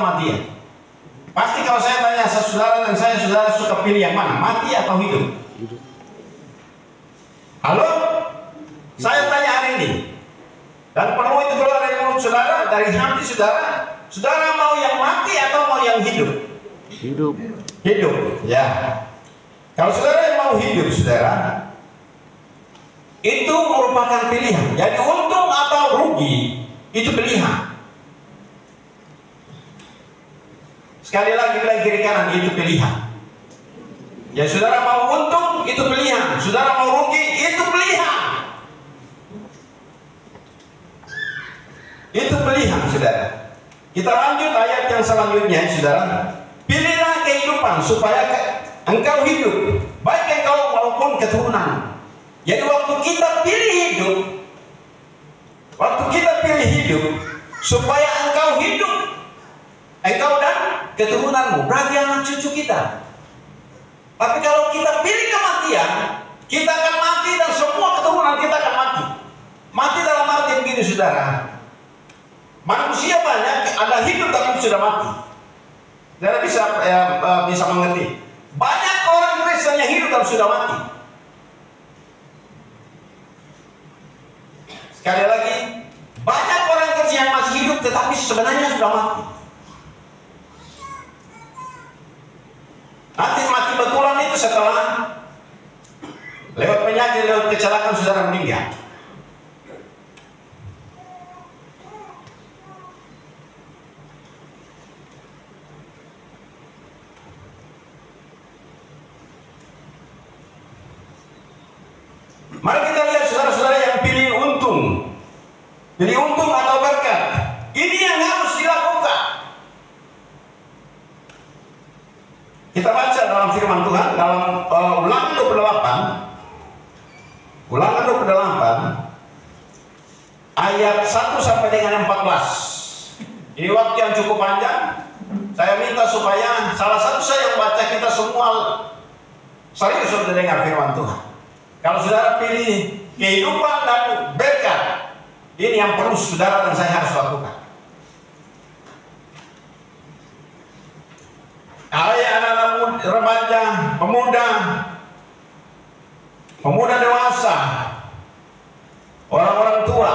kematian. Pasti kalau saya tanya saudara dan saudara suka pilih yang mana? Mati atau hidup? Halo? Saya tanya hari ini. Dan perlu itu keluar dari mulut saudara, dari hati saudara. Saudara mau yang mati atau mau yang hidup? Hidup. Hidup, ya. Kalau saudara yang mau hidup, saudara, itu merupakan pilihan. Jadi untung atau rugi, itu pilihan. Sekali lagi bilang kiri kanan, itu pilihan. Ya, saudara mau untung, itu pilihan. Saudara mau rugi, itu pilihan. Itu pilihan, saudara. Kita lanjut ayat yang selanjutnya, saudara. Pilihlah kehidupan supaya engkau hidup, baik engkau maupun keturunan. Jadi waktu kita pilih hidup, supaya engkau hidup, engkau dan keturunanmu, berarti anak cucu kita. Tapi kalau kita pilih kematian, kita akan mati dan semua keturunan kita akan mati. Mati dalam arti begini, saudara. Manusia banyak, ada hidup tapi sudah mati. Saudara bisa mengerti. Banyak orang Kristen yang hidup tapi sudah mati. Sekali lagi, banyak orang Kristen yang masih hidup tetapi sebenarnya sudah mati. Nanti mati betulan itu setelah lewat penyakit, lewat kecelakaan saudara meninggal. Mari kita lihat saudara-saudara yang pilih untung atau berkat. Ini yang harus dilakukan. Kita baca dalam firman Tuhan dalam Ulangan 28 ayat 1 sampai dengan 14. Ini waktu yang cukup panjang. Saya minta supaya salah satu saya yang baca, kita semua serius untuk dengar firman Tuhan. Kalau saudara pilih kehidupan dan berkat, ini yang perlu saudara dan saya harus lakukan. Hai anak-anak remaja, pemuda dewasa, orang-orang tua,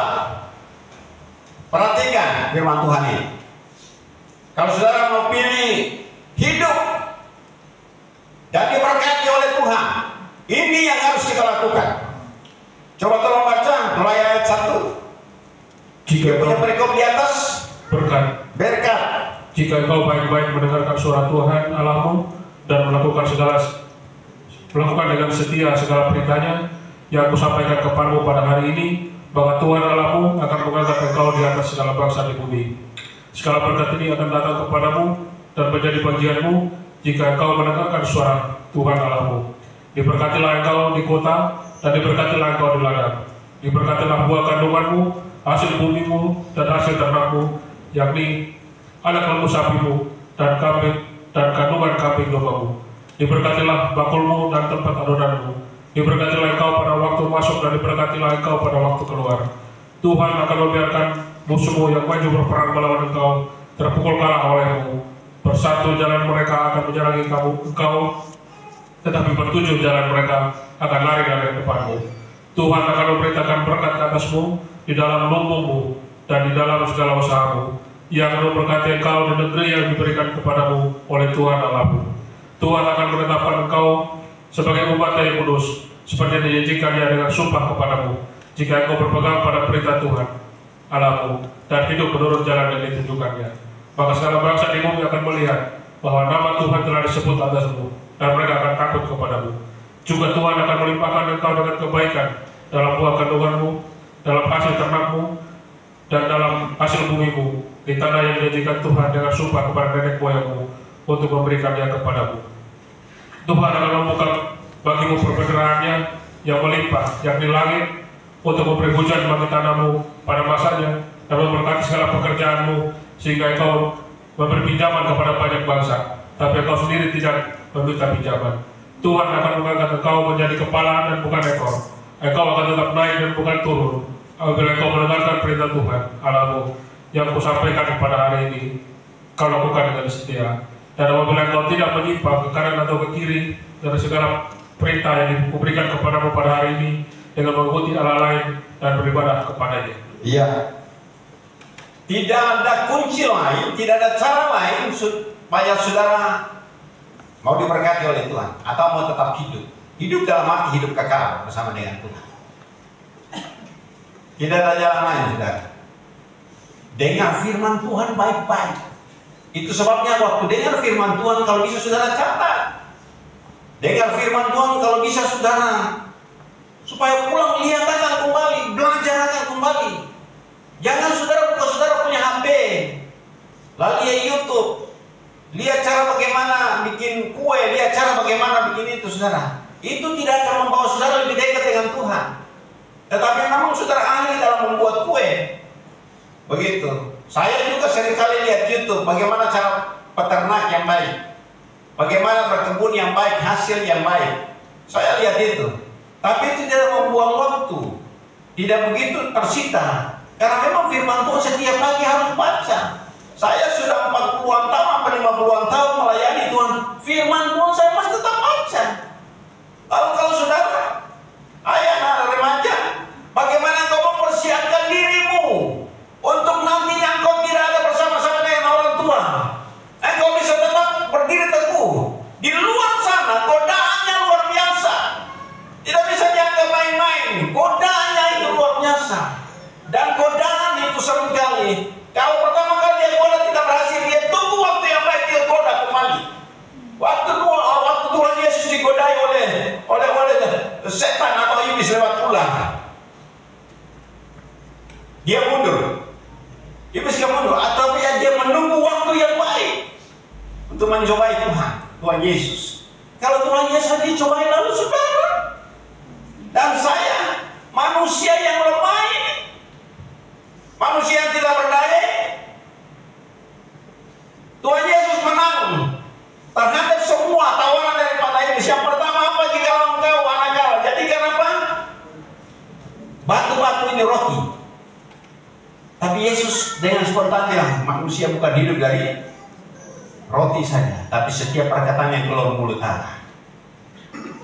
perhatikan firman Tuhan ini. Kalau saudara mau pilih hidup dan diberkati oleh Tuhan, ini yang harus kita lakukan. Coba tolong baca mulai ayat 1. Jika punya perikop di atas, berkat. Jika engkau baik-baik mendengarkan suara Tuhan Allahmu dan melakukan dengan setia segala perintahnya yang aku sampaikan kepadamu pada hari ini, bahwa Tuhan Allahmu akan mengangkat engkau di atas segala bangsa di bumi. Segala berkat ini akan datang kepadamu dan menjadi bagianmu jika engkau mendengarkan suara Tuhan Allahmu. Diberkatilah engkau di kota dan diberkatilah engkau di ladang. Diberkatilah buah kandunganmu, hasil bumimu dan hasil ternakmu, yakni anak lembu sapimu dan kandungan kambing dombamu. Diberkatilah bakulmu dan tempat adonanmu. Diberkatilah engkau pada waktu masuk dan diberkatilah engkau pada waktu keluar. Tuhan akan membiarkan musuhmu yang maju berperang melawan engkau terpukul kalah olehmu. Bersatu jalan mereka akan menyerangi engkau, tetapi bertujuh jalan mereka akan lari dari depanmu. Tuhan akan memerintahkan berkat ke atasmu di dalam lumbungmu dan di dalam segala usahamu. Ia akan memberkati engkau di negeri yang diberikan kepadamu oleh Tuhan Allahmu. Tuhan akan menetapkan engkau sebagai umat yang kudus, seperti yang dijanjikannya dengan sumpah kepadamu, jika engkau berpegang pada perintah Tuhan Allahmu dan hidup menurut jalan yang ditunjukkannya. Maka segala bangsa di bumi akan melihat bahwa nama Tuhan telah disebut atasmu, dan mereka akan takut kepadamu. Juga Tuhan akan melimpahkan engkau dengan kebaikan dalam buah kandunganmu, dalam hasil ternakmu, dan dalam hasil bumimu, di tanah yang dijanjikan Tuhan dengan sumpah kepada nenek moyangmu untuk memberikannya kepadamu. Tuhan akan membuka bagimu perbederaannya yang melimpah, yakni langit, untuk memberi hujan bagi tanahmu pada masanya, dan memberkati segala pekerjaanmu, sehingga engkau memberi pinjaman kepada banyak bangsa, tapi engkau sendiri tidak meminta pinjaman. Tuhan akan mengangkat engkau menjadi kepala dan bukan ekor. Engkau akan tetap naik dan bukan turun, apabila engkau mendengarkan perintah Tuhan Allahmu yang kusampaikan pada hari ini. kau lakukan dengan setia. Dan apabila kau tidak menyimpang ke kanan atau ke kiri dari segala perintah yang diberikan kepadamu pada hari ini dengan mengikuti Allah lain dan beribadah kepadanya. Iya. Tidak ada kunci lain, tidak ada cara lain supaya saudara mau diberkati oleh Tuhan atau mau tetap hidup. Hidup dalam arti hidup kekal bersama dengan Tuhan. Tidak ada jalan lain, saudara. Dengar firman Tuhan baik-baik. Itu sebabnya waktu dengar firman Tuhan, kalau bisa saudara catat. Dengar firman Tuhan kalau bisa saudara, supaya pulang lihat akan kembali, belajar akan kembali. Jangan saudara punya HP, lalu lihat YouTube, lihat cara bagaimana bikin kue, lihat cara bagaimana bikin itu, saudara. Itu tidak akan membawa saudara lebih dekat dengan Tuhan. Tetapi memang saudara ahli dalam membuat kue. Begitu. Saya juga seringkali lihat YouTube bagaimana cara peternak yang baik, bagaimana berkebun yang baik, hasil yang baik. Saya lihat itu. Tapi itu tidak membuang waktu, tidak begitu tersita. Karena memang firman Tuhan setiap pagi harus baca. Saya sudah 40-an tahun, 50-an tahun melayani Tuhan. Firman Tuhan saya masih tetap baca. Kalau saudara, anak remaja, bagaimana kau mempersiapkan dirimu untuk nantinya engkau tidak ada bersama-sama dengan orang tua. Engkau bisa tetap berdiri teguh. Di luar sana godaannya luar biasa. Tidak bisa dianggap main-main. Godaannya itu luar biasa. Dan godaan itu seringkali, kalau pertama kali dia goda tidak berhasil, dia tunggu waktu yang baik, dia goda kembali. Waktu Tuhan Yesus digodai oleh setan atau iblis lewat ular, dia mundur. Iblis gak mundur, atau dia menunggu waktu yang baik untuk mencobai Tuhan Yesus. Kalau Tuhan Yesus dicobai lalu saudara dan saya, manusia yang lemah ini, manusia yang tidak berdaya, Tuhan Yesus menang terhadap semua tawaran daripada iblis. Yang pertama apa? Jika engkau anak Allah, jadikan apa? Batu-batu ini roti. Tapi Yesus dengan spontan bilang, manusia bukan hidup dari roti saja, tapi setiap perkataan yang keluar mulut Allah.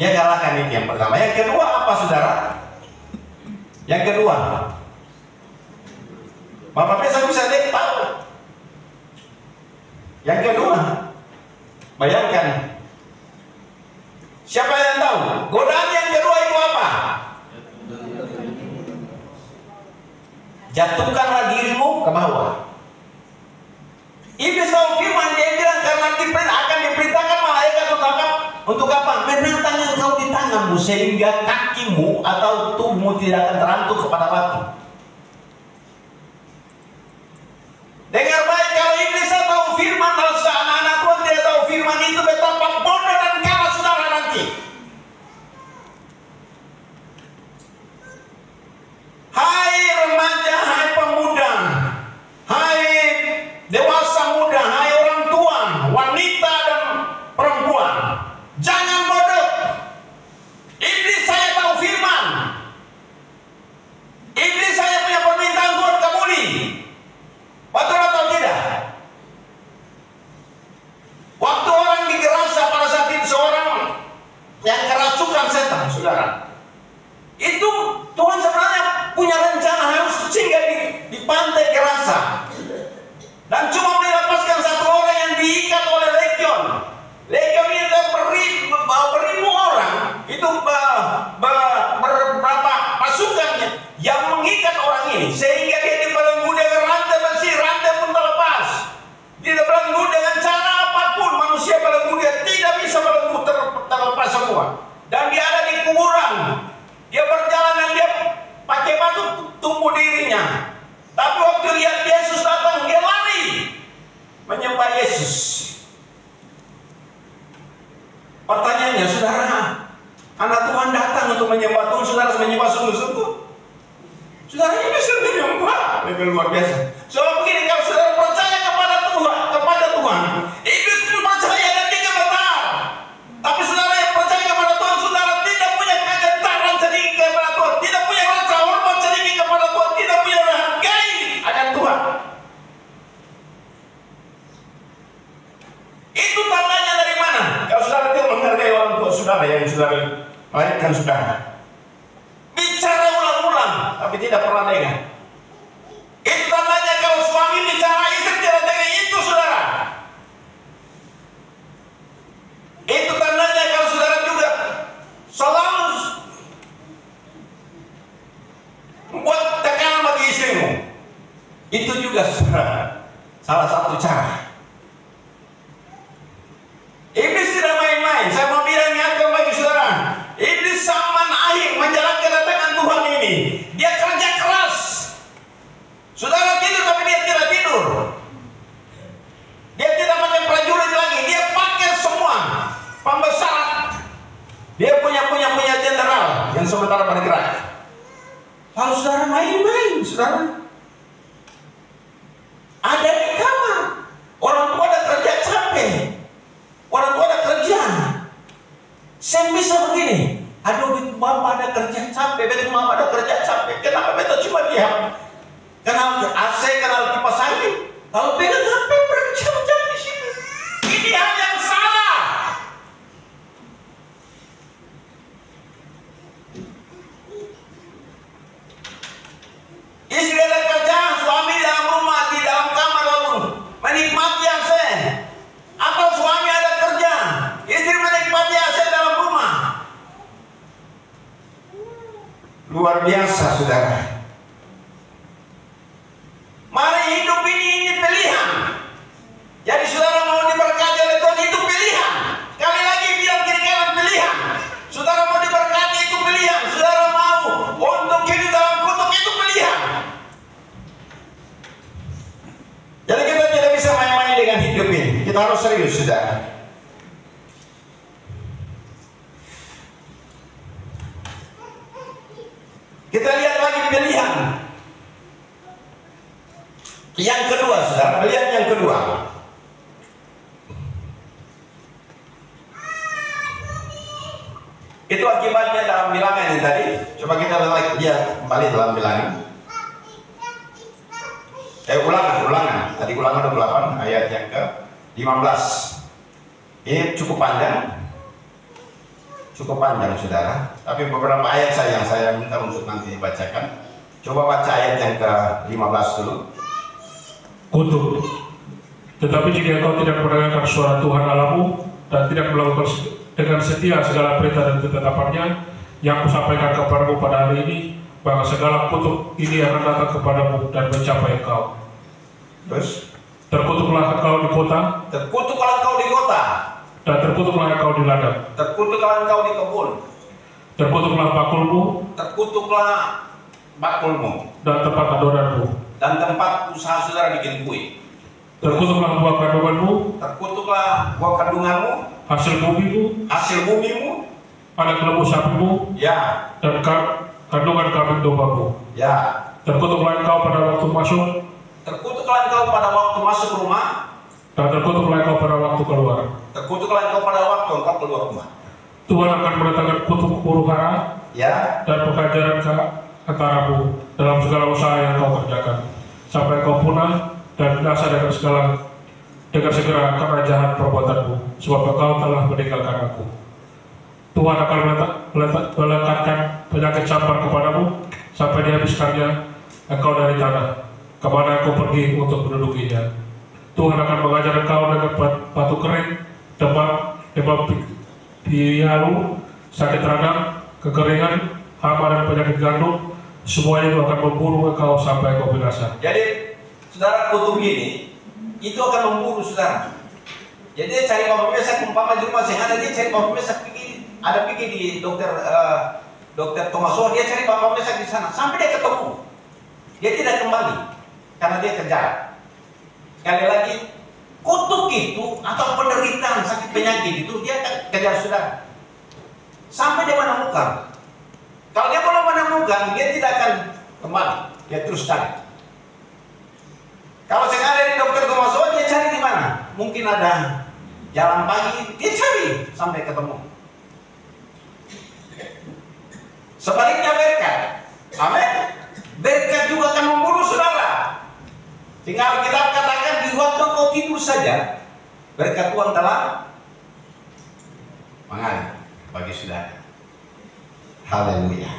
Dia kalahkan itu yang pertama. Yang kedua apa, saudara? Yang kedua, Bapak bisa lihat tahu. Yang kedua, bayangkan, siapa yang tahu? Godaan yang kedua itu apa? Jatuhkanlah dirimu ke bawah. Iblis tahu firman, dia bilang karena akan diperintahkan malaikat untuk apa? Menantang engkau di tanganmu sehingga kakimu atau tubuhmu tidak akan terantuk kepada batu. Dengar baik, kalau iblis tahu firman, kalau anak-anak Tuhan tidak tahu firman, itu betapa bodoh dan kalah saudara nanti. Hai remaja, hai pemuda, hai dewasa muda, hai orang tua, wanita dan perempuan, jangan bodoh. Iblis saya tahu firman. Iblis saya punya permintaan Tuhan kabuli. Betul atau tidak? Waktu orang digerasa pada saat itu, seorang yang kerasukan setan, saudara, itu Tuhan sebenarnya punya rencana harus singgah di pantai Gerasa, dan cuma melepaskan satu orang yang diikat oleh legion. Legion itu beribu orang, itu beberapa pasukannya yang mengikat orang ini, sehingga dia dibelenggu dengan rantai besi, rantai pun terlepas. Dia dibelenggu dengan cara apapun, manusia belenggu dia tidak bisa belenggu terlepas semua. Dan dia ada di kuburan, dia berjalan dan dia pakai batu tumbuh dirinya. Tapi waktu lihat Yesus datang, dia lari menyembah Yesus. Pertanyaannya, saudara, anak Tuhan datang untuk menyembah Tuhan, saudara menyembah sungguh-sungguh? Saudara ini bisa menyembah, lebih luar biasa. Soal begini, kalau saudara percaya kepada Tuhan, iblis pun percaya dan dia gemetar. Tapi saudara yang percaya kepada Tuhan, saudara tidak punya kegetaran sedikit kepada Tuhan, tidak punya rasa hormat sedikit kepada Tuhan, tidak punya hargai akan Tuhan. saudara yang saudara melahirkan saudara. Bicara ulang-ulang, tapi tidak pernah dengar. Itu tandanya kalau suami bicara istri tidak dengar itu, saudara. Itu tandanya kalau saudara juga selalu membuat tekanan bagi istrimu. Itu juga saudara, salah satu cara. Iblis tidak main-main. Saya mau bilang bagi saudara, iblis zaman akhir menjelang kedatangan Tuhan ini, dia kerja keras. Saudara tidur tapi dia tidak tidur. Dia tidak pakai prajurit lagi, dia pakai semua pembesar. Dia punya jenderal yang sementara bergerak. Kalau saudara main-main, saudara ada di kamar. Orang tua ada kerja capek. Orang tua ada kerja. Saya bisa begini. Aduh, mama ada kerja capek. Betul, mama ada kerja capek. Kenapa betul cuma diam? Kenal AC, kenal kipas angin. Kalau pegang HP berjam-jam di sini. Ini hal yang salah. Istri ada kerja, suami di dalam rumah, di dalam kamar lalu menikmati AC. Atau suami ada kerja, istri menikmati AC dalam rumah. Luar biasa, saudara. Mari hidup ini pilihan. Jadi saudara mau diberkati oleh Tuhan, itu pilihan. Sekali lagi bilang kiri kanan pilihan. Saudara mau diberkati, itu pilihan. Saudara mau untuk hidup dalam kutuk, itu pilihan. Jadi kita tidak bisa main-main dengan hidup ini. Kita harus serius, saudara. Kita lihat lagi pilihan yang kedua, saudara. Pilihan yang kedua. Itu akibatnya dalam bilangan yang tadi. Coba kita lihat kembali dalam bilangan. Ulangan. Tadi ulangan 28 ayat yang ke-15. Ini cukup panjang. Saudara. Tapi beberapa ayat yang saya minta untuk nanti dibacakan. Coba baca ayat yang ke-15 dulu. Kutuk. Tetapi jika engkau tidak mendengarkan suara Tuhan Allahmu dan tidak melakukan dengan setia segala perintah dan ketetapannya yang kusampaikan kepadamu pada hari ini, maka segala kutuk ini akan datang kepadamu dan mencapai engkau. Terus, terkutuklah engkau di kota, dan terkutuklah engkau di ladang, terkutuklah engkau di kebun, terkutuklah bakulmu, dan tempat adonanmu, dan tempat usaha saudara bikin kue. Terkutuklah buah kandunganmu, hasil bumimu, anak lembu sapimu, ya, dan kandungan kambing dombamu. Ya. Terkutuklah engkau pada waktu masuk rumah, dan terkutuklah engkau pada waktu keluar. Engkau keluar rumah. Tuhan akan mendatangkan kutuk huru-hara, ya, dan penghajaran ke antaramu dalam segala usaha yang kau kerjakan, sampai kau punah dan binasa dengan segera karena jahat perbuatanmu, sebab engkau telah meninggalkan aku. Tuhan akan meletakkan penyakit campur kepadamu sampai dihabiskannya engkau dari tanah kemana engkau pergi untuk mendudukinya. Tuhan akan mengajar engkau dengan batu kering, demam pialu, sakit radang, kekeringan, hama dan penyakit gandum. Semuanya itu akan memburu engkau sampai engkau binasa. Jadi saudara, kutuk ini itu akan memburu saudara. Jadi dia cari pembesak, umpama di rumah sehingga dia cari pembesak, pergi di dokter Thomas Wah, dia cari pembesak di sana sampai dia ketemu. Dia tidak kembali karena dia kejar. Sekali lagi, kutuk itu atau penderitaan sakit penyakit itu dia akan kejar saudara sampai dia menemukan. Kalau dia belum menemukan, dia tidak akan kembali. Dia terus cari. Kalau sekarang dari dokter Thomas Wah, dia cari di mana? Mungkin ada jalan pagi, dia cari sampai ketemu. Sebaliknya berkat, amin. Berkat juga akan memburu saudara. Sehingga kita katakan di waktu kau tidur saja, berkat Tuhan telah mengalir. bagi saudara. Haleluya.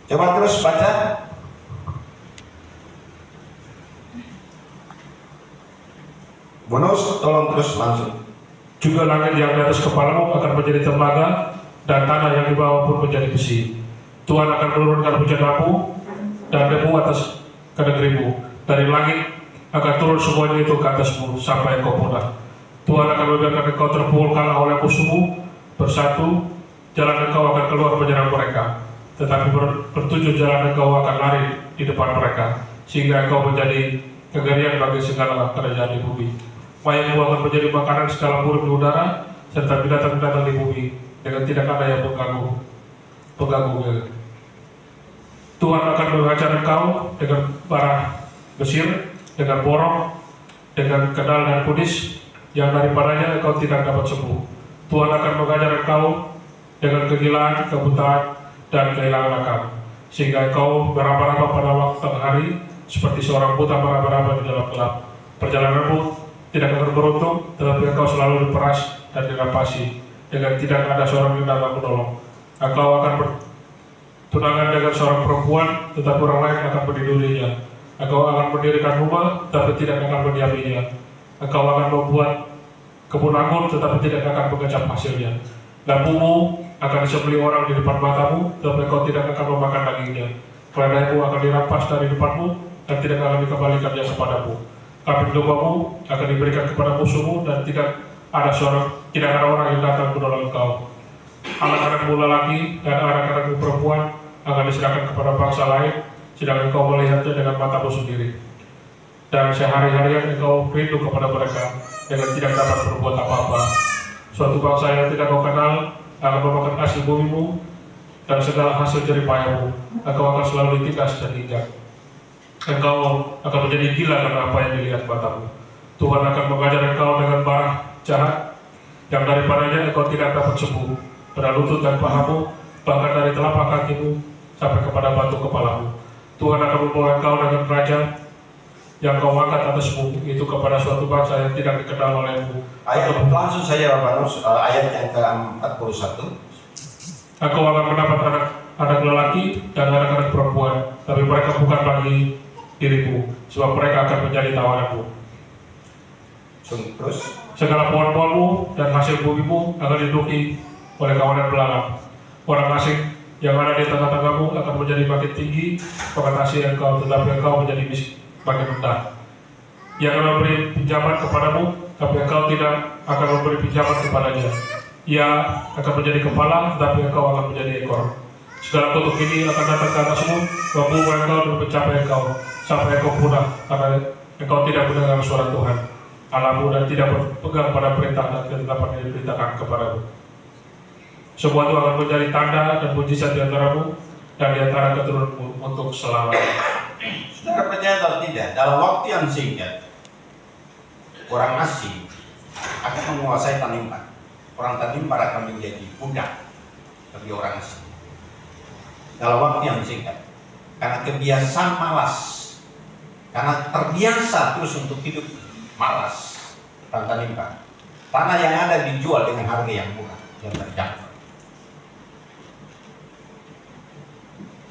Coba terus baca. Bonus, tolong terus langsung. Juga langit yang di atas kepalamu akan menjadi tembaga, dan tanah yang di bawah pun menjadi besi. Tuhan akan menurunkan hujan abu dan debu atas ke negerimu. Dari langit akan turun semuanya itu ke atasmu sampai kau punah. Tuhan akan membiarkan engkau terpukul kalah oleh musuhmu bersatu. Jalan engkau akan keluar menyerang mereka, tetapi bertujuh jalan engkau akan lari di depan mereka, sehingga engkau menjadi kegerian bagi segala kerajaan di bumi. Mayatmu akan menjadi makanan segala burung di udara, serta binatang-binatang di bumi, dengan tidak ada yang mengganggunya. Tuhan akan menghajar engkau dengan bara Mesir, dengan borong, dengan kedal dan kudis, yang daripadanya engkau tidak dapat sembuh. Tuhan akan menghajar engkau dengan kegilaan, kebutaan, dan kehilangan akal, sehingga engkau meraba-raba pada waktu tengah hari, seperti seorang buta meraba-raba di dalam gelap. Perjalananmu tidak akan beruntung, tetapi engkau selalu diperas dan dirapasi, dengan tidak ada seorang yang dapat menolong. Engkau akan bertunangan dengan seorang perempuan, tetapi orang lain akan menidurinya. Engkau akan mendirikan rumah, tetapi tidak akan mendiaminya. Engkau akan membuat kebun anggur, tetapi tidak akan mengecap hasilnya. Lampumu akan disembelih orang di depan matamu, tetapi engkau tidak akan memakan dagingnya. Keledaimu akan dirampas dari depanmu, dan tidak akan dikembalikannya kepadamu. Kambing dombamu akan diberikan kepada musuhmu, dan tidak ada orang yang datang menolong engkau. Anak-anakmu lelaki dan anak-anakmu perempuan akan diserahkan kepada bangsa lain, sedangkan engkau melihatnya dengan matamu sendiri. Dan sehari-harian engkau rindu kepada mereka, dengan tidak dapat berbuat apa-apa. Suatu bangsa yang tidak kau kenal akan memakan hasil bumimu dan segala hasil jeripayamu. Engkau akan selalu ditindas dan diinjak. Engkau akan menjadi gila karena apa yang dilihat matamu. Tuhan akan mengajar engkau dengan bara jahat, yang daripadanya engkau tidak dapat sembuh, pada lutut dan pahamu, bahkan dari telapak kakimu sampai kepada batu kepalamu. Tuhan akan membawa engkau dengan raja yang kau angkat atasmu itu kepada suatu bangsa yang tidak dikenal olehmu. Ayat langsung saja Bapak Nus, ayat yang ke-41. Engkau akan mendapat anak lelaki dan anak-anak perempuan, tapi mereka bukan bagi dirimu, sebab mereka akan menjadi tawananmu. Terus, segala pohon-pohonmu dan hasil bumimu akan diduduki oleh kawanan belalang. Orang asing yang ada di tengah-tengahmu akan menjadi makin tinggi, mengatasi engkau, tetapi engkau menjadi makin rendah. Ia akan memberi pinjaman kepadamu, tapi engkau tidak akan memberi pinjaman kepadanya. Ia akan menjadi kepala, tetapi engkau akan menjadi ekor. Segala kutuk ini akan datang ke atasmu, membunuh engkau dan mencapai engkau, sampai engkau punah, karena engkau tidak mendengar suara Tuhan Allahmu dan tidak berpegang pada perintah dan ketetapan yang diperintahkan kepadamu. Semua itu akan menjadi tanda dan mujizat di antaramu dan di antara keturunanmu untuk selamanya. Saudara percaya atau tidak, dalam waktu yang singkat, orang asing akan menguasai Tanimbar. Orang Tanimbar akan menjadi budak bagi orang asing. Dalam waktu yang singkat, karena kebiasaan malas, karena terbiasa terus untuk hidup malas, orang Tanimbar. Tanah yang ada dijual dengan harga yang murah, yang terjangkau.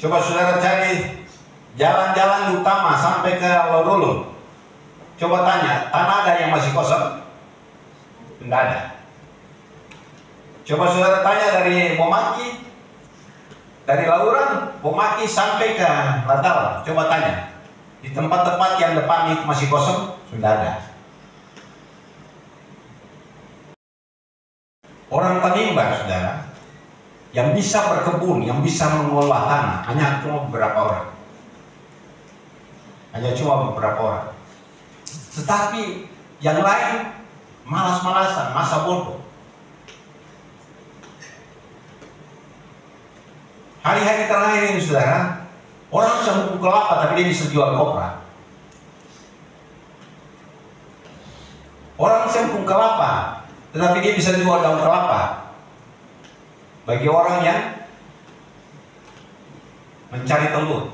Coba saudara cari jalan-jalan utama sampai ke Lorulu. Coba tanya, tanah ada yang masih kosong? Tidak ada. Coba saudara tanya dari Bomaki, dari Lauran, Bomaki sampai ke Latawa. Coba tanya, di tempat-tempat yang depan itu masih kosong? Sudah ada. Orang Tanimbar, saudara, yang bisa berkebun, yang bisa mengolah tanah, hanya cuma beberapa orang. Hanya cuma beberapa orang. Tetapi yang lain malas-malasan, masa bodoh. Hari-hari terakhir ini saudara, orang bisa memukul kelapa tapi dia bisa jual kopra. Orang bisa memukul kelapa tetapi dia bisa jual daun kelapa. Bagi orang yang mencari telur.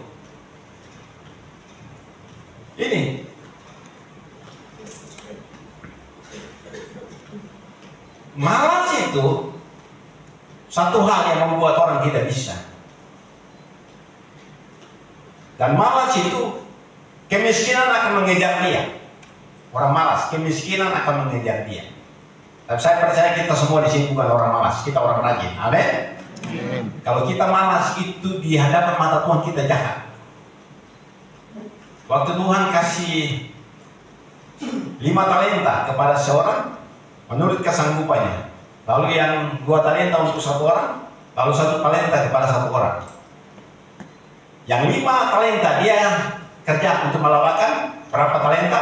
Ini malas itu satu hal yang membuat orang tidak bisa. Dan malas itu, kemiskinan akan mengejar dia. Orang malas, kemiskinan akan mengejar dia. Dan saya percaya kita semua di sini bukan orang malas, kita orang rajin. Amin. Kalau kita malas itu di hadapan mata Tuhan kita jahat. Waktu Tuhan kasih 5 talenta kepada seorang menurut kesanggupannya. Lalu yang 2 talenta untuk 1 orang, lalu 1 talenta kepada 1 orang. Yang 5 talenta dia kerja untuk melakukan berapa talenta?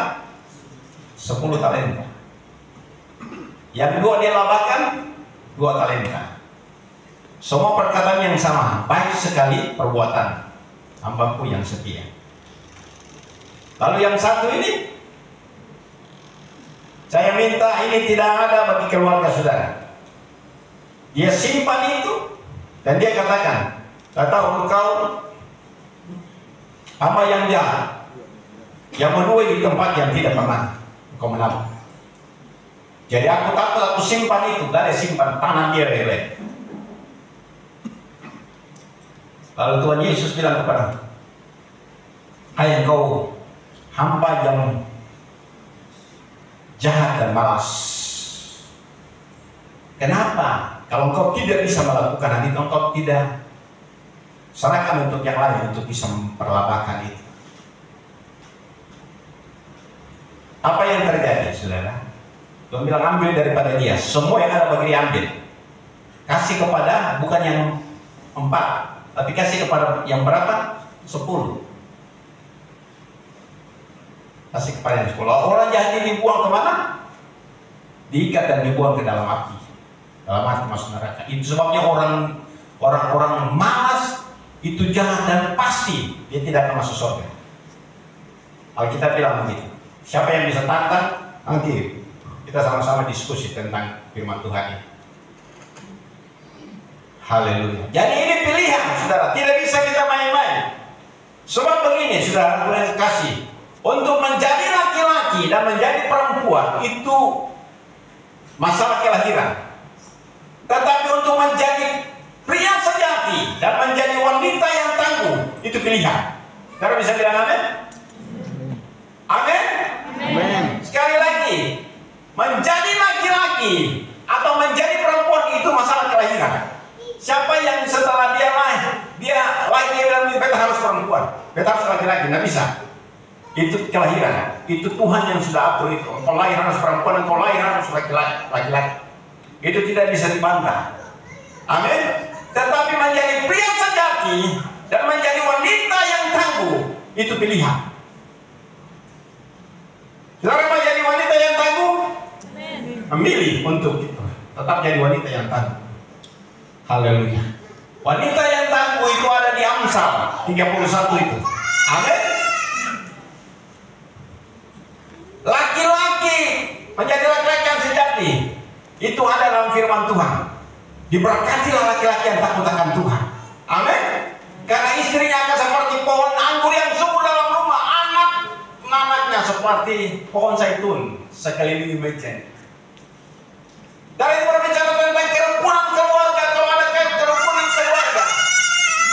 10 talenta. Yang 2 dia lakukan 2 talenta. Semua perkataan yang sama, baik sekali perbuatan hambaku yang setia. Lalu yang 1 ini, saya minta ini tidak ada bagi keluarga saudara. Dia simpan itu dan dia katakan, kata engkau hamba yang jahat, yang menuai di tempat yang tidak pernah engkau menabur. Jadi aku takut, aku simpan itu, dari simpan tanah dia baik-baik. Lalu Tuhan Yesus bilang kepada, hai engkau hamba yang jahat dan malas. Kenapa? Kalau engkau tidak bisa melakukan hal itu, engkau tidak serahkan untuk yang lain untuk bisa memperlabakan itu. Apa yang terjadi, saudara? Tuhan bilang ambil daripada dia, semua yang ada bagi dia ambil. Kasih kepada bukan yang 4, tapi kasih kepada yang berapa? 10. Kasih kepada yang 10. Orang jahat ini dibuang kemana? Diikat dan dibuang ke dalam api. Dalam api masuk neraka. Itu sebabnya orang-orang malas itu jahat dan pasti dia tidak akan masuk surga. Alkitab bilang begitu. Siapa yang bisa tantang? Nanti kita sama-sama diskusi tentang firman Tuhan ini. Haleluya. Jadi ini pilihan, saudara. Tidak bisa kita main-main. Sebab begini, saudara, boleh kasih. Untuk menjadi laki-laki dan menjadi perempuan itu masalah kelahiran. Tetapi untuk menjadi pria sejati dan menjadi wanita yang tangguh itu pilihan. Saudara bisa bilang amin? Amin? Amin. Sekali lagi, menjadi laki-laki atau menjadi perempuan itu masalah kelahiran. Siapa yang setelah dia lahir bilang beta harus perempuan, beta harus laki-laki, nggak bisa. Itu kelahiran, itu Tuhan yang sudah atur itu. Engkau lahir harus perempuan, engkau lahir harus laki-laki. Itu tidak bisa dibantah. Amin. Tetapi menjadi pria sejati dan menjadi wanita yang tangguh itu pilihan. Saudara menjadi wanita yang tangguh, memilih untuk itu tetap jadi wanita yang tangguh. Haleluya. Wanita yang tangguh itu ada di Amsal 31 itu. Amin. Laki-laki menjadi laki-laki yang sejati itu ada dalam firman Tuhan. Diberkatilah laki-laki yang takut akan Tuhan. Amin. Karena istrinya akan seperti pohon anggur yang subur dalam rumah, anak-anaknya seperti pohon zaitun sekeliling meja. Dari berbicara tentang kerukunan keluarga, kalau ada kerukunan keluarga,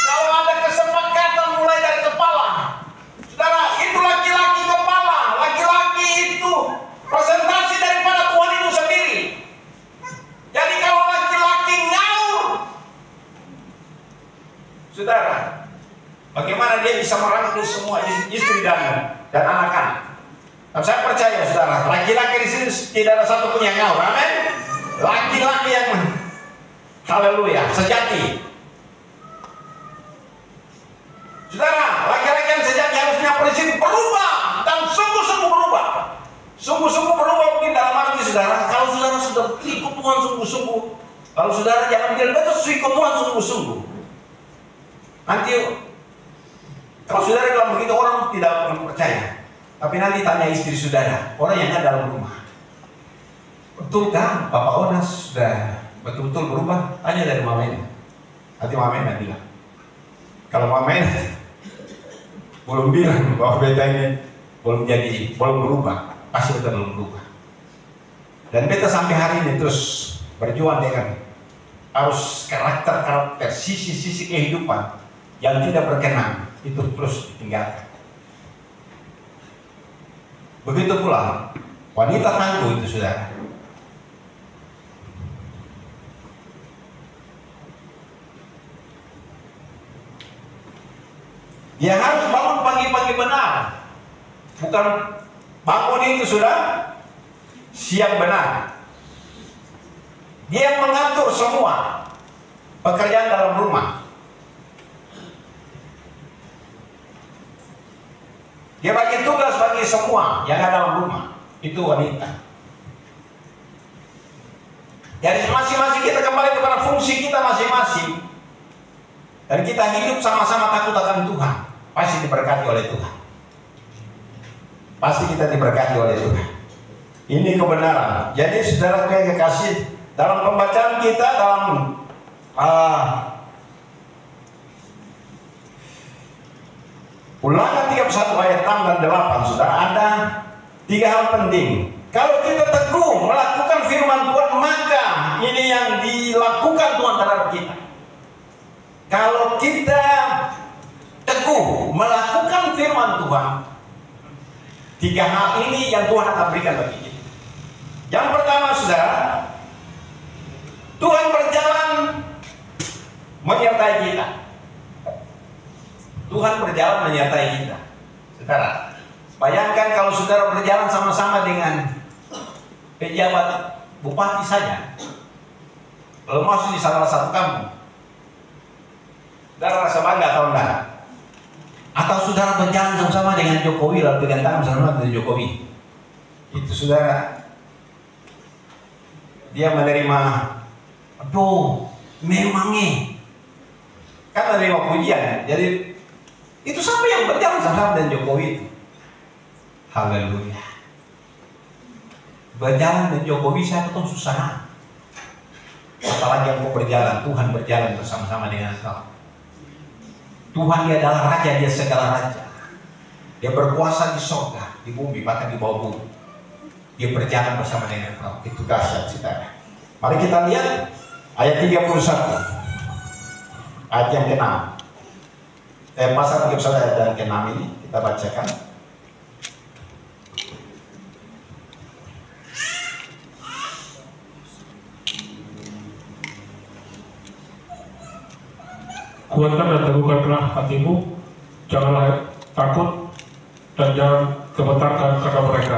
kalau ada kesepakatan mulai dari kepala, saudara, itu laki-laki kepala, laki-laki itu presentasi daripada Tuhan itu sendiri. Jadi kalau laki-laki ngaur, saudara, bagaimana dia bisa merangkul semua istri dan anak-anak? Dan saya percaya, saudara, laki-laki di sini tidak ada satu pun yang ngaur. Amin. Laki-laki yang haleluya, sejati. Saudara, laki-laki yang sejati harusnya prinsip berubah dan sungguh-sungguh berubah. Sungguh-sungguh berubah mungkin dalam arti, saudara, kalau saudara sudah ikut Tuhan sungguh-sungguh, kalau saudara jangan bilang betul ikut Tuhan sungguh-sungguh. Nanti kalau saudara bilang begitu orang tidak akan percaya. Tapi nanti tanya istri saudara, orang yang ada dalam rumah, betulkah Bapak Onas sudah betul-betul berubah? Tanya dari mamanya. Nanti mamanya bilang. Kalau mamanya belum bilang bahwa beta ini belum berubah, pasti beta belum berubah. Dan beta sampai hari ini terus berjuang dengan harus karakter sisi-sisi kehidupan yang tidak berkenan itu terus ditinggalkan. Begitu pula wanita tangguh itu, saudara. Dia harus bangun pagi-pagi benar, bukan bangun itu sudah siang benar. Dia mengatur semua pekerjaan dalam rumah. Dia bagi tugas bagi semua yang ada dalam rumah. Itu wanita. Jadi masing-masing kita kembali kepada fungsi kita masing-masing. Dan kita hidup sama-sama takut akan Tuhan. Pasti diberkati oleh Tuhan. Pasti kita diberkati oleh Tuhan. Ini kebenaran. Jadi saudara yang kekasih, dalam pembacaan kita dalam Ulangan 31 ayat 6 dan 8, saudara, ada 3 hal penting. Kalau kita teguh melakukan firman Tuhan, maka ini yang dilakukan Tuhan terhadap kita. Kalau kita teguh melakukan firman Tuhan, 3 hal ini yang Tuhan akan berikan bagi kita. Yang pertama, saudara, Tuhan berjalan menyertai kita. Tuhan berjalan menyertai kita. Saudara, bayangkan kalau saudara berjalan sama-sama dengan pejabat bupati saja, kalau masuk di salah satu kampung, saudara rasa bangga atau enggak? Atau saudara berjalan sama-sama dengan Jokowi, lalu pegang tangan sama dengan Jokowi, itu saudara, dia menerima, aduh, memangnya kan menerima pujian. Jadi itu siapa yang berjalan sama-sama dengan Jokowi itu? Haleluya. Berjalan dengan Jokowi saya ketemu susah. Apalagi yang kau berjalan, Tuhan berjalan bersama-sama dengan kau. Tuhan dia adalah raja, dia segala raja. Dia berkuasa di surga, di bumi, bahkan di bawah bumi. Dia berjalan bersama dengan kau. Itu dahsyat, saudara. Mari kita lihat ayat 31. Ayat yang ke-6. Pasal 31 ayat yang ke-6 ini kita bacakan. Kuatkan dan teguhkanlah hatimu, janganlah takut dan jangan gemetarkan karena mereka.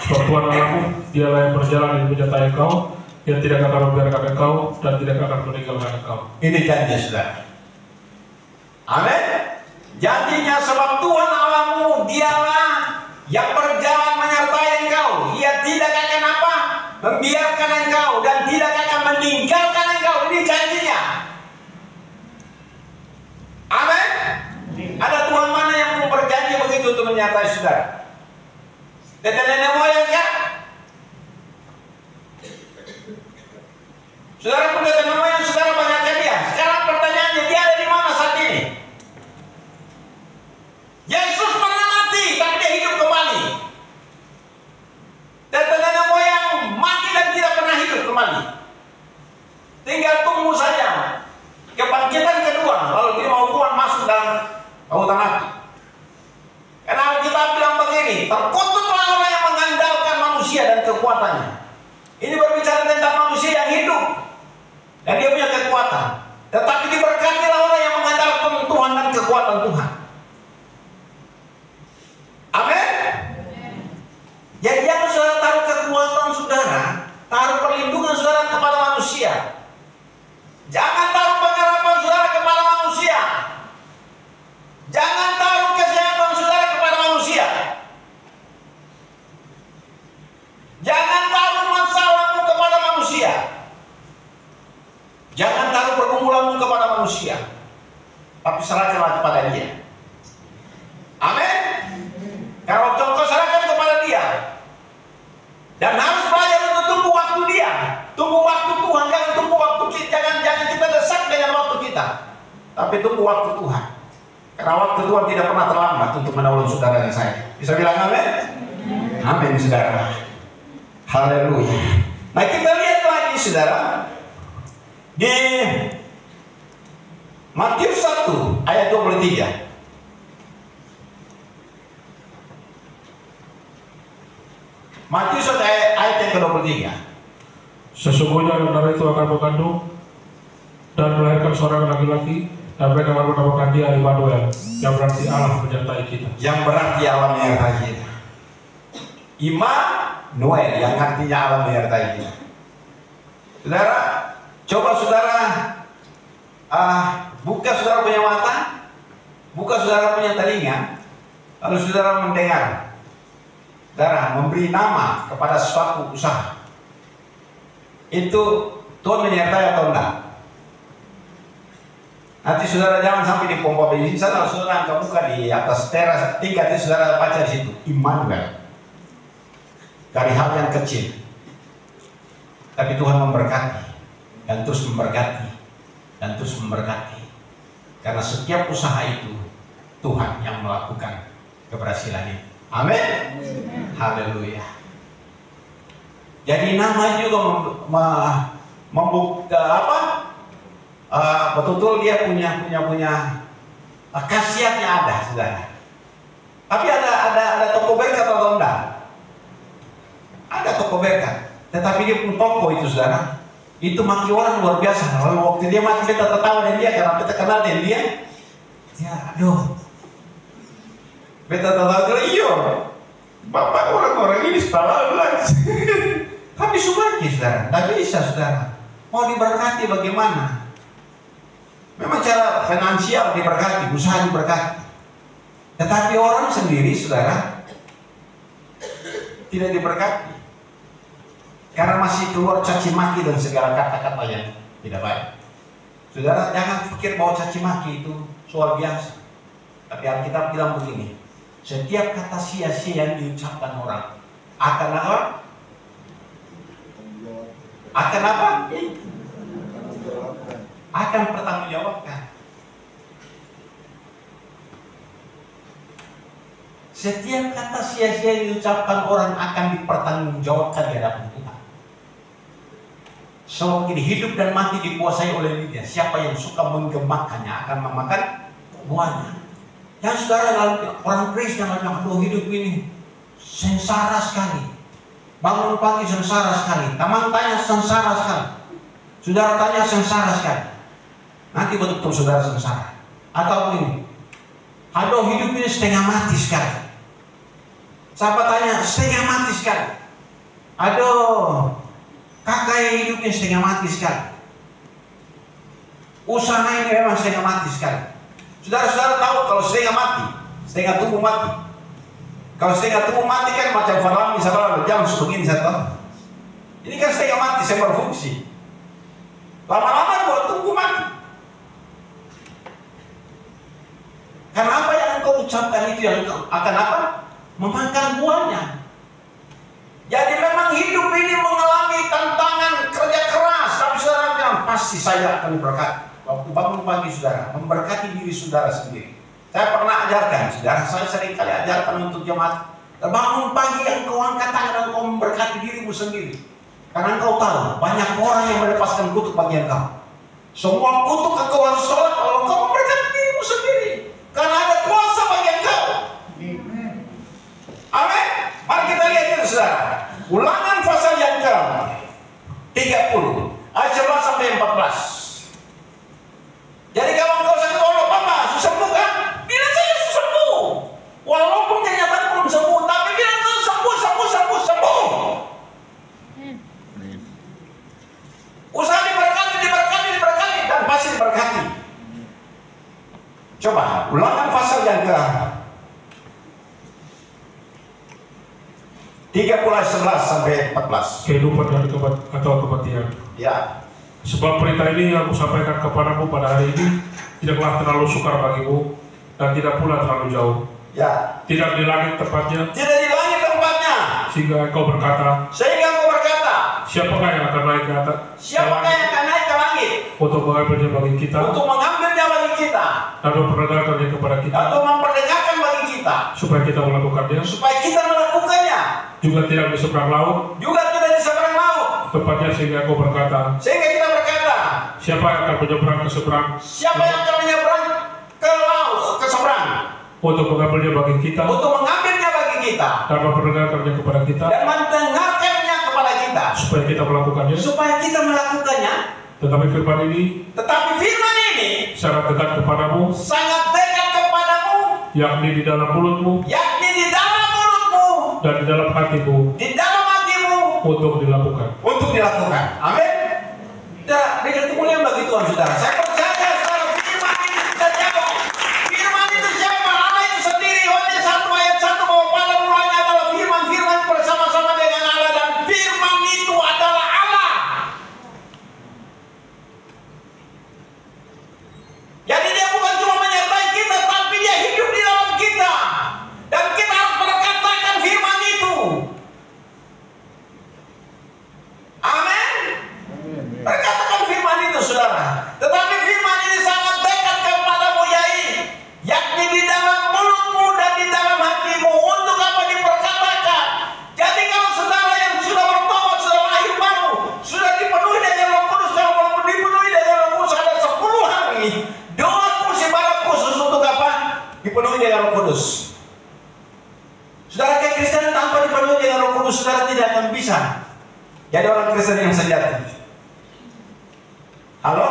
Sebab Tuhan Allahmu, dialah yang berjalan menyertai engkau, yang tidak akan membiarkan engkau dan tidak akan meninggalkan engkau. Ini janji, saudara. Amin. Janjinya, sebab Tuhan Allahmu dialah yang berjalan menyertai engkau. Ia tidak akan apa? Membiarkan engkau dan tidak akan meninggalkan engkau. Ini janjinya. Amin. Ada Tuhan mana yang mau berjanji begitu untuk menyertai saudara? Nenek moyang kan? Saudara pun nenek moyang saudara banyakkan dia. Sekarang pertanyaannya, dia ada di mana saat ini? Yesus pernah mati, tapi dia hidup kembali. Dan nenek moyang mati dan tidak pernah hidup kembali. Tinggal tunggu saja kebangkitan kedua, lalu dia mau Tuhan masuk dalam lautan api. Karena kita bilang begini, terkutuklah orang yang mengandalkan manusia dan kekuatannya. Ini berbicara tentang manusia yang hidup dan dia punya kekuatan. Tetapi diberkatilah orang yang mengandalkan Tuhan dan kekuatan Tuhan. Amin. Jadi jangan saudara taruh kekuatan saudara, taruh perlindungan saudara kepada manusia. Jangan taruh pengharapan saudara kepada manusia. Jangan taruh kesehatan saudara kepada manusia. Jangan taruh masalahmu kepada manusia. Jangan taruh pergumulanmu kepada manusia. Tapi serahkanlah kepada Dia. Amin. Kalau kau serahkan kepada Dia, dan harus belajar untuk tunggu waktu Dia, tunggu waktu Tuhan, jangan tunggu waktu kita, jangan kita desak dengan waktu kita, tapi tunggu waktu Tuhan. Karena waktu Tuhan tidak pernah terlambat untuk menolong saudara dan saya. Bisa bilang amin? Amin, saudara. Haleluya. Nah, kita lihat lagi, saudara, Di Matius 1 ayat 23. Matius 1 ayat yang ke-23. Sesungguhnya Yonara itu akan mengandung dan melahirkan seorang laki-laki, dan mereka akan menamakan dia Immanuel, yang berarti Allah menyertai kita. Yang berarti Allah menyertai kita. Immanuel yang artinya Allah menyertai kita. Saudara, coba saudara buka saudara punya mata, buka saudara punya telinga, lalu saudara mendengar. Saudara memberi nama kepada suatu usaha. Itu Tuhan menyertai atau enggak? Nanti saudara jangan sampai di pompa bensin sana, saudara angkat muka di atas teras tingkat itu, saudara baca di situ Immanuel. Dari hal yang kecil, tapi Tuhan memberkati dan terus memberkati dan terus memberkati. Karena setiap usaha itu Tuhan yang melakukan keberhasilannya. Amin. Haleluya. Jadi nama juga membuktikan betul-betul dia punya khasiatnya ada, saudara. Tapi ada toko berkat atau enggak? Ada toko berkat, tetapi dia pun toko itu, saudara. Itu maki orang luar biasa. Lalu waktu dia mati kita tertawa dengan dia karena kita kenal dengan dia. Ya, aduh. Beta tertawa, iya. Bapak orang-orang ini salah lagi. Tapi subaki, saudara. Tidak bisa, saudara. Mau diberkati bagaimana? Memang cara finansial diberkati, usaha diberkati. Tetapi orang sendiri, saudara, tidak diberkati. Karena masih keluar caci maki dan segala kata-kata yang tidak baik. Saudara, jangan pikir bahwa caci maki itu soal biasa. Tapi Alkitab bilang begini, setiap kata sia-sia yang diucapkan orang akan apa? Akan apa? Akan bertanggungjawabkan. Setiap kata sia-sia yang diucapkan orang akan dipertanggungjawabkan di hadapan Tuhan. So, ini hidup dan mati dikuasai oleh lidah. Siapa yang suka menggemakannya akan memakan buahnya. Yang saudara, orang Kristen bilang, aduh hidup ini sengsara sekali. Bangun pagi sengsara sekali. Teman tanya sengsara sekali. Saudara tanya sengsara sekali. Nanti betul-betul saudara sengsara. Atau ini, aduh hidup ini setengah mati sekali. Siapa tanya setengah mati sekali. Aduh, kakak yang hidupnya setengah mati sekali. Usaha ini memang setengah mati sekali. Saudara-saudara tahu kalau setengah mati, setengah tubuh mati. Kalau setengah tubuh mati kan macam Faraon misalnya jam sebegini satu. Ini kan setengah mati, saya berfungsi. Lama-lama buat tubuh mati. Karena apa yang engkau ucapkan itu yang akan apa? Memakan buahnya. Jadi memang hidup ini mengalami tantangan kerja keras. Tapi saudara bilang pasti saya akan diberkati. Waktu bangun pagi saudara, memberkati diri saudara sendiri. Saya pernah ajarkan, saudara, saya sering kali ajarkan untuk jemaat. Bangun pagi engkau angkat tangan dan engkau memberkati dirimu sendiri. Karena engkau tahu banyak orang yang melepaskan kutuk bagi engkau. Semua kutuk engkau harus tolak kalau engkau memberkati dirimu sendiri. Karena ada kuasa bagi engkau. Amin. Mari kita lihat itu, saudara. Ulangan pasal yang ke-30 ayat 11 sampai 14. Jadi kalau engkau sakit, oh Bapak, sembuh kan? Bilang saya sembuh. Walaupun kenyataan belum sembuh, tapi bilang sembuh. Usaha diberkati, dan pasti diberkati. Coba, ulangan pasal yang ke-30 ayat 11 sampai 14. Kehidupan dan atau kematian. Ya. Sebab perintah ini yang aku sampaikan kepadamu pada hari ini tidaklah terlalu sukar bagimu dan tidak pula terlalu jauh. Ya. Tidak di langit tempatnya. Tidak di langit tempatnya. Sehingga engkau berkata. Siapakah yang akan naik ke atas? Siapakah yang akan naik ke langit? Untuk mengambilnya bagi kita. Untuk mengambilnya bagi kita. Dan memperdengarkannya kepada kita. Untuk memperdengarkan bagi kita. Supaya kita melakukannya. Juga tidak di seberang laut. Tempatnya sehingga engkau berkata. Siapa yang akan menyeberang ke seberang? Siapa yang akan menyeberang ke laut, ke seberang? Untuk mengambilnya bagi kita. Untuk mengambilnya bagi kita. Dan memperdengarkannya kepada kita. Dan mendengarkannya kepada kita. Supaya kita melakukannya. Supaya kita melakukannya. Tetapi firman ini sangat dekat kepadamu. Sangat dekat kepadamu. Yakni di dalam mulutmu. Yakni di dalam mulutmu. Dan di dalam hatimu. Di dalam hatimu. Untuk dilakukan. Untuk dilakukan. Amin. Nah, dengan kemuliaan bagi Tuhan, saudara. Saya percaya saudara, firman ini sudah jawab. Firman itu siapa? Allah itu sendiri. Yohanes 1 ayat 1 bahwa pada mulanya adalah firman bersama-sama dengan Allah, dan firman itu adalah Allah. Jadi dia bukan cuma menyertai kita, tapi dia hidup di dalam kita. Dan kita harus berkatakan firman itu. Amin. Berkatakan firman itu, saudara. Tetapi firman ini sangat dekat kepadamu, yakni di dalam mulutmu dan di dalam hatimu. Untuk apa diperkatakan? Jadi kalau saudara yang sudah bertobat, sudah lahir baru, sudah dipenuhi dengan Roh Kudus, kalau belum dipenuhi dengan Roh Kudus ada 10 hari doa khusus, ibadah khusus untuk apa? Dipenuhi dengan Roh Kudus. Saudara, kekristenan tanpa dipenuhi dengan Roh Kudus, saudara tidak akan bisa jadi orang Kristen yang sejati. Halo?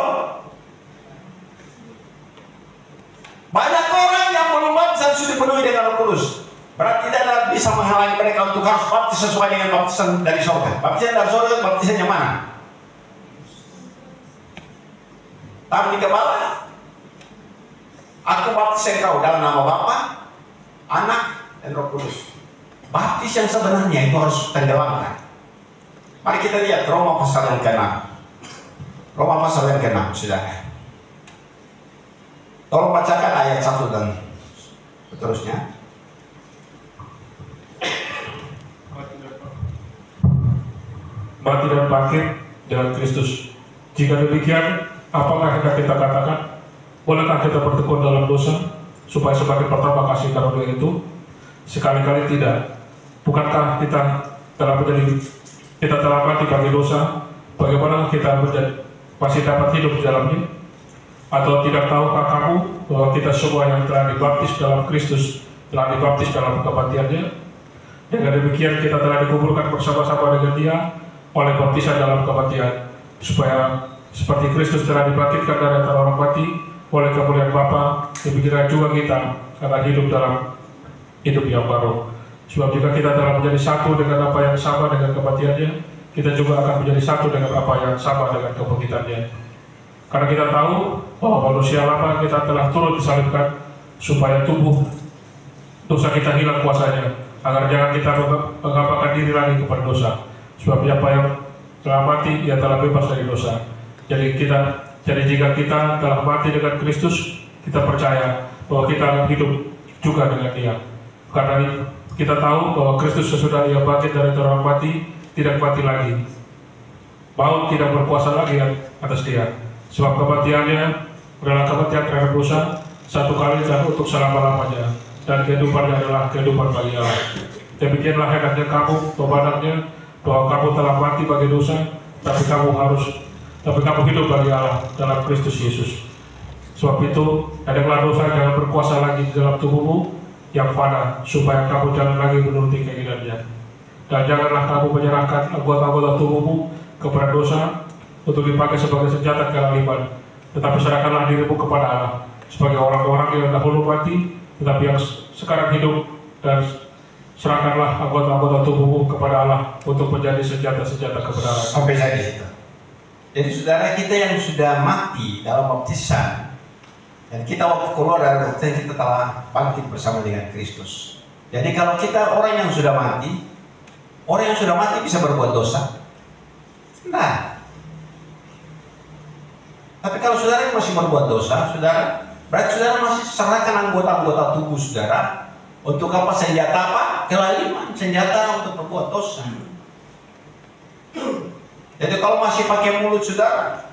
Banyak orang yang belum baptis sudah dipenuhi dengan Roh Kudus. Berarti tidak bisa menghalangi mereka untuk harus baptis sesuai dengan baptisan dari surga. Baptisan dari surga, baptisan yang mana? Tangan di kepala. Aku baptis engkau dalam nama Bapa, Anak, dan Roh Kudus. Baptis yang sebenarnya itu harus tenggelamkan. Mari kita lihat Roma pasal yang ke-6. Roma pasal yang ke-6, saudara. Tolong bacakan ayat 1 dan seterusnya. Mati dan bangkit dengan Kristus. Jika demikian, apakah yang kita katakan? Bolehkah kita bertekun dalam dosa supaya semakin bertambah kasih karunia itu? Sekali-kali tidak. Bukankah kita telah mati bagi dosa? Bagaimana kita masih dapat hidup di dalamnya? Atau tidak tahukah kamu bahwa kita semua yang telah dibaptis dalam Kristus telah dibaptis dalam kematiannya? Dengan demikian kita telah dikuburkan bersama-sama dengan Dia oleh baptisan dalam kematian, supaya seperti Kristus telah dibangkitkan dari antara orang mati oleh kemuliaan Bapa, demikian juga kita akan hidup dalam hidup yang baru. Sebab jika kita telah menjadi satu dengan apa yang sama dengan kematiannya, kita juga akan menjadi satu dengan apa yang sama dengan kebangkitannya. Karena kita tahu bahwa manusia lama kita telah turut disalibkan, supaya tubuh dosa kita hilang kuasanya, agar jangan kita menggampangkan diri lagi kepada dosa. Sebab siapa yang telah mati, ia telah bebas dari dosa. Jadi jika kita telah mati dengan Kristus, kita percaya bahwa kita akan hidup juga dengan Dia. Karena kita tahu bahwa Kristus sesudah Ia bangkit dari orang mati, tidak mati lagi. Maut tidak berkuasa lagi atas Dia. Sebab kematiannya adalah kematian terhadap dosa, satu kali dan untuk selama-lamanya. Dan kehidupannya adalah kehidupan bagi Allah. Demikianlah hendaknya kamu memandangnya, bahwa kamu telah mati bagi dosa, tapi kamu hidup bagi Allah dalam Kristus Yesus. Sebab itu, hendaklah dosa jangan berkuasa lagi di dalam tubuhmu yang fana, supaya kamu jangan lagi menuruti keinginannya. Dan janganlah kamu menyerahkan anggota-anggota tubuhmu kepada dosa untuk dipakai sebagai senjata kelaliman, tetapi serahkanlah dirimu kepada Allah sebagai orang-orang yang dahulu mati, tetapi yang sekarang hidup, dan serahkanlah anggota-anggota tubuhmu kepada Allah untuk menjadi senjata-senjata kebenaran. Sampai di situ. Jadi saudara kita yang sudah mati dalam baptisan, dan kita waktu keluar dari baptisan kita telah bangkit bersama dengan Kristus. Jadi kalau kita orang yang sudah mati bisa berbuat dosa? Nah. Tapi kalau saudara yang masih berbuat dosa, berarti saudara masih serahkan anggota-anggota tubuh saudara untuk apa? Senjata apa? Kelaliman, senjata untuk berbuat dosa. Jadi kalau masih pakai mulut saudara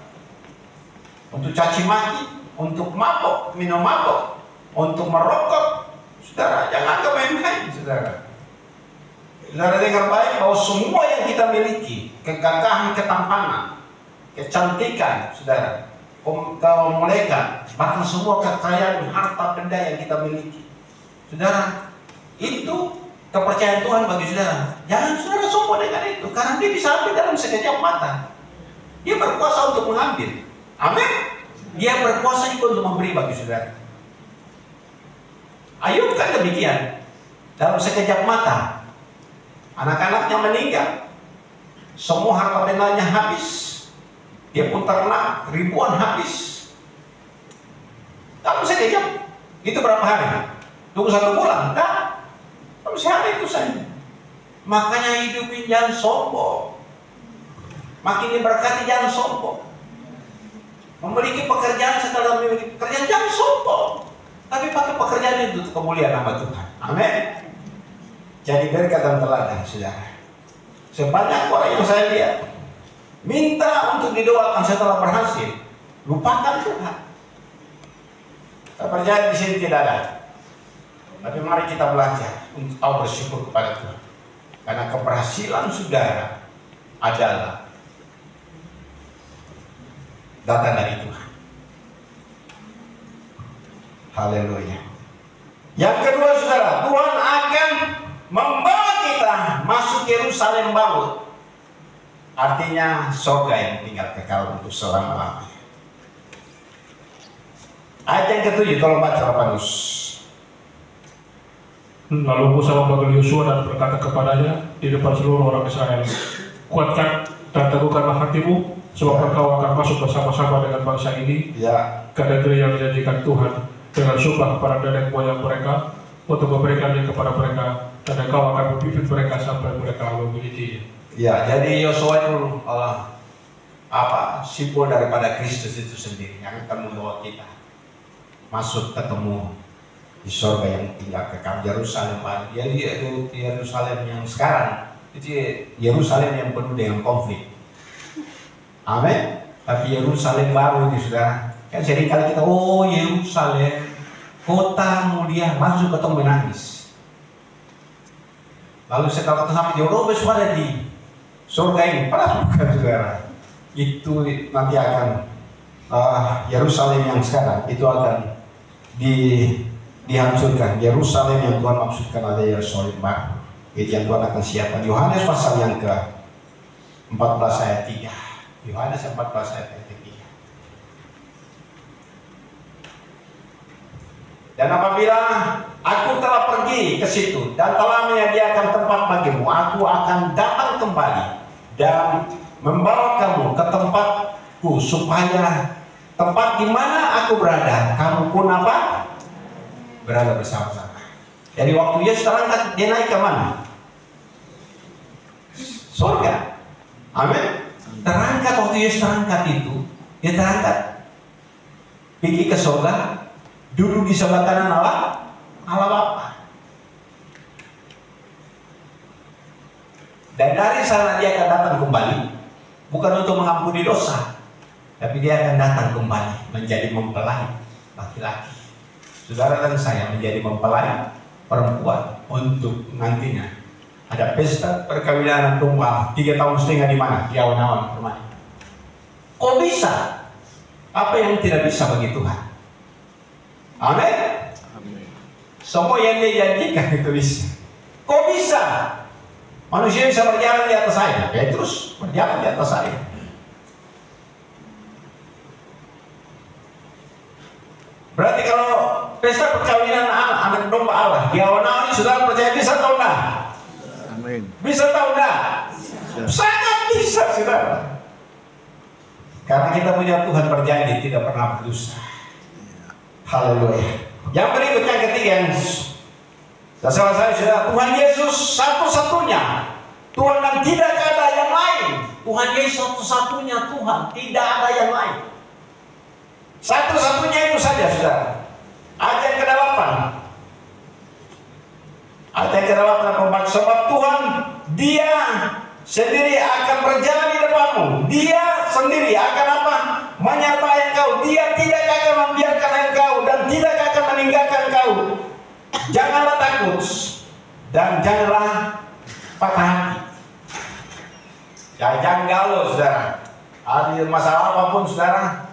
untuk caci maki, untuk mabok, minum mabok, untuk merokok, saudara jangan main-main, saudara. Saudara dengar baik bahwa semua yang kita miliki, kegagahan, ketampanan, kecantikan, saudara, kaum malaikat, bahkan semua kekayaan harta benda yang kita miliki. Saudara, itu kepercayaan Tuhan bagi saudara. Jangan saudara sombong dengan itu, karena dia bisa ambil dalam sekejap mata. Dia berkuasa untuk mengambil. Amin. Dia berkuasa juga untuk memberi bagi saudara. Ayub kan demikian. Dalam sekejap mata, anak-anaknya meninggal, semua harta bendanya habis. Dia pun ternak ribuan habis. Dalam sekejap. Itu berapa hari? Tunggu 1 bulan? Enggak. Dalam sehari itu saja. Makanya hidup ini jangan sombong. Makin diberkati jangan sombong. Memiliki pekerjaan setelah memiliki pekerjaan jangan sombong. Tapi pakai pekerjaan itu untuk kemuliaan nama Tuhan. Amin. Jadi berkat dan teladan, saudara. Sebanyak orang yang saya lihat minta untuk didoakan setelah berhasil, lupakan Tuhan. Kepercayaan di sini tidak ada. Tapi mari kita belajar untuk tahu bersyukur kepada Tuhan. Karena keberhasilan saudara adalah datang dari Tuhan. Haleluya. Yang kedua saudara, Tuhan akan membawa kita masuk Yerusalem baru. Artinya surga yang tinggal kekal untuk selama-lamanya. Ayat yang ke-7, tolong baca Paulus. Lalu Musa memanggil Yosua dan berkata kepadanya di depan seluruh orang Israel, kuatkan dan teguhkanlah hatimu, sebab engkau akan masuk bersama-sama dengan bangsa ini ke negeri yang dijanjikan Tuhan dengan sumpah kepada nenek moyang mereka untuk memberikannya kepada mereka, dan engkau akan memimpin mereka sampai mereka memilikinya. Ya, jadi Yosua itu simbol daripada Kristus itu sendiri yang akan membawa kita masuk ketemu di surga yang tinggal kekal, Yerusalem baru. Jadi itu Yerusalem yang sekarang itu Yerusalem yang penuh dengan konflik. Amin. Tapi Yerusalem baru itu sudah kan sering kali kita Yerusalem kota mulia, masuk ketemu menangis. Lalu setelah ketemu sampai jauh suara di surga ini, padahal bukan saudara. Itu nanti akan Yerusalem yang sekarang itu akan dihancurkan. Yerusalem yang Tuhan maksudkan ada Yerusalem baru. Itu yang Tuhan akan siapkan. Yohanes pasal yang ke-14 ayat 3. Yohanes 14 ayat 3. Dan apabila aku telah pergi ke situ dan telah menyediakan tempat bagimu, aku akan datang kembali dan membawa kamu ke tempatku, supaya tempat di mana aku berada, kamu pun berada bersama-sama. Jadi waktu Yesus terangkat, dia naik ke mana? Surga. Amin. Terangkat, waktu Yesus terangkat itu, dia terangkat pergi ke surga, duduk di sebelah kanan Allah Bapa. Dan dari sana dia akan datang kembali, bukan untuk mengampuni dosa, tapi dia akan datang kembali menjadi mempelai laki-laki. Saudara dan saya menjadi mempelai perempuan untuk nantinya ada pesta perkawinan domba 3,5 tahun di mana? Di awan-awan permai. Kok bisa? Apa yang tidak bisa bagi Tuhan? Amin. Semua yang dia janjikan itu bisa. Kok bisa? Manusia bisa berjalan di atas air, terus berjalan di atas air. Berarti kalau pesta perkawinan anak domba Allah di awan-awan, saudara percaya bisa atau enggak? Amin. Bisa atau enggak? Sangat bisa, saudara. Karena kita punya Tuhan berjanji tidak pernah berdosa. Haleluya. Yang berikutnya, yang ketiga, yang salah saya sudah, Tuhan Yesus satu-satunya Tuhan dan tidak ada yang lain. Tuhan Yesus satu-satunya Tuhan, tidak ada yang lain. Satu-satunya itu saja, saudara. Ayat yang ke-8. Ayat yang ke-8, sebab Tuhan dia sendiri akan berjalan di depanmu. Dia sendiri akan menyertai engkau. Dia tidak akan membiarkan engkau dan tidak akan meninggalkan engkau. Janganlah takut dan janganlah patah hati. Jangan galau, saudara. Ada masalah apapun, saudara,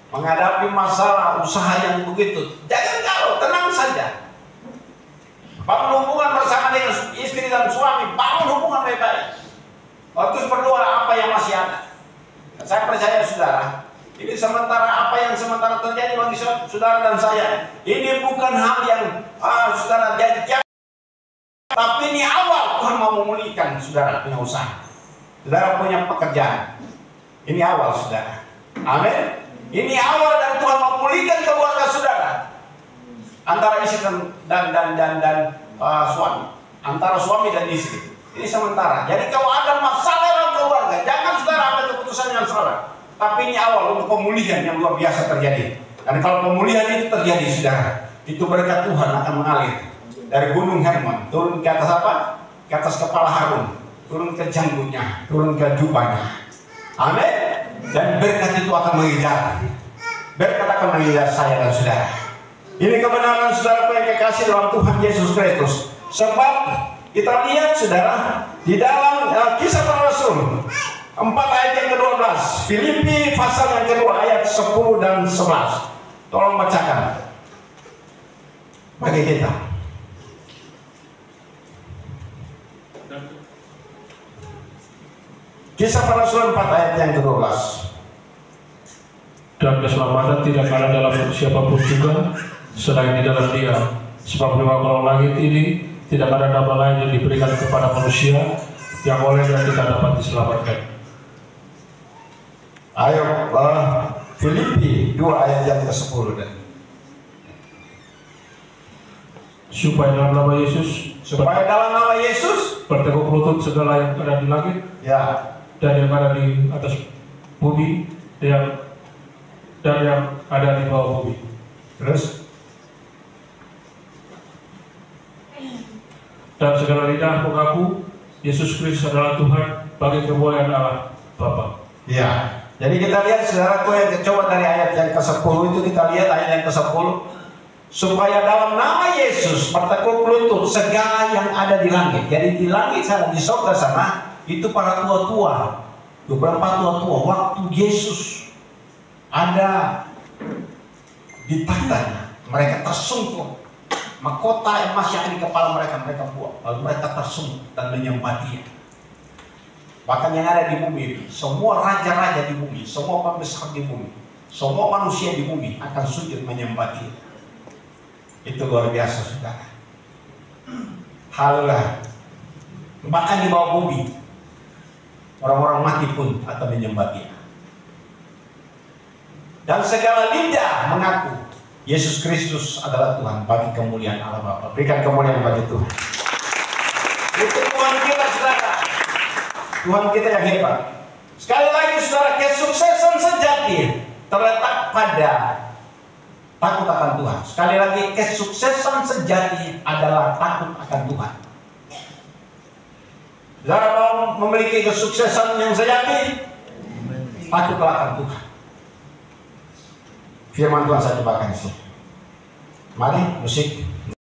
menghadapi masalah usaha yang begitu, jangan galau, tenang saja. Bangun hubungan bersama dengan istri dan suami, bangun hubungan baik-baik. Terus berdoa apa yang masih ada. Saya percaya saudara, ini sementara apa yang sementara terjadi bagi saudara dan saya, ini bukan hal yang saudara jadi. Tapi ini awal Tuhan mau memulihkan saudara punya usaha, saudara punya pekerjaan. Ini awal saudara. Amin. Ini awal dan Tuhan mau memulihkan keluarga saudara. Antara istri dan suami, antara suami dan istri. Ini sementara. Jadi kalau ada masalah dalam keluarga, jangan saudara ambil keputusan yang salah. Tapi ini awal untuk pemulihan yang luar biasa terjadi. Dan kalau pemulihan itu terjadi saudara, itu berkat Tuhan akan mengalir dari gunung Hermon, turun ke atas apa? Ke atas kepala Harun, turun ke janggutnya, turun ke jubahnya. Amin. Dan berkat itu akan mengejar. Berkat akan mengejar saya dan saudara. Ini kebenaran saudara yang kekasih dalam Tuhan Yesus Kristus. Sebab kita lihat saudara di dalam Kisah Para Rasul 4 ayat yang ke-12, Filipi pasal yang kedua ayat 10 dan 11. Tolong bacakan bagi kita. Kisah Para Rasul 4 ayat yang ke-12. Dan keselamatan tidak ada dalam siapapun juga selain di dalam Dia. Sebab di bawah langit ini tidak ada nama lain yang diberikan kepada manusia yang olehnya kita dapat diselamatkan. Ayo, Filipi 2 ayat yang ke-10 dan. Supaya dalam nama Yesus bertekuk lutut segala yang ada di langit, ya, dan yang ada di atas bumi, dan yang ada di bawah bumi. Terus, dan segala lidah mengaku Yesus Kristus adalah Tuhan bagi kemuliaan Allah Bapa. ya. Jadi kita lihat saudaraku yang coba dari ayat yang ke-10 itu, kita lihat ayat yang ke-10. Supaya dalam nama Yesus bertekuk lutut segala yang ada di langit. Jadi di langit sana, di surga sana, itu para tua-tua, beberapa tua-tua waktu Yesus ada di tahtanya, mereka tersungkur, mahkota emas yang di kepala mereka buang, lalu mereka tersungkur dan menyembah Dia. Bahkan yang ada di bumi, semua raja-raja di bumi, semua pembesar di bumi, semua manusia di bumi akan sujud menyembah Dia. Itu luar biasa saudara. Haleluya. Bahkan di bawah bumi orang-orang mati pun akan menyembah Dia. Dan segala lidah mengaku Yesus Kristus adalah Tuhan bagi kemuliaan Allah Bapa. Berikan kemuliaan bagi Tuhan. Itu Tuhan kita saudara. Tuhan kita yang hebat. Sekali lagi saudara, kesuksesan sejati terletak pada takut akan Tuhan. Sekali lagi, kesuksesan sejati adalah takut akan Tuhan. Saudara mau memiliki kesuksesan yang sejati, takutlah akan Tuhan. Firman Tuhan saya cobakan sih. Mari musik.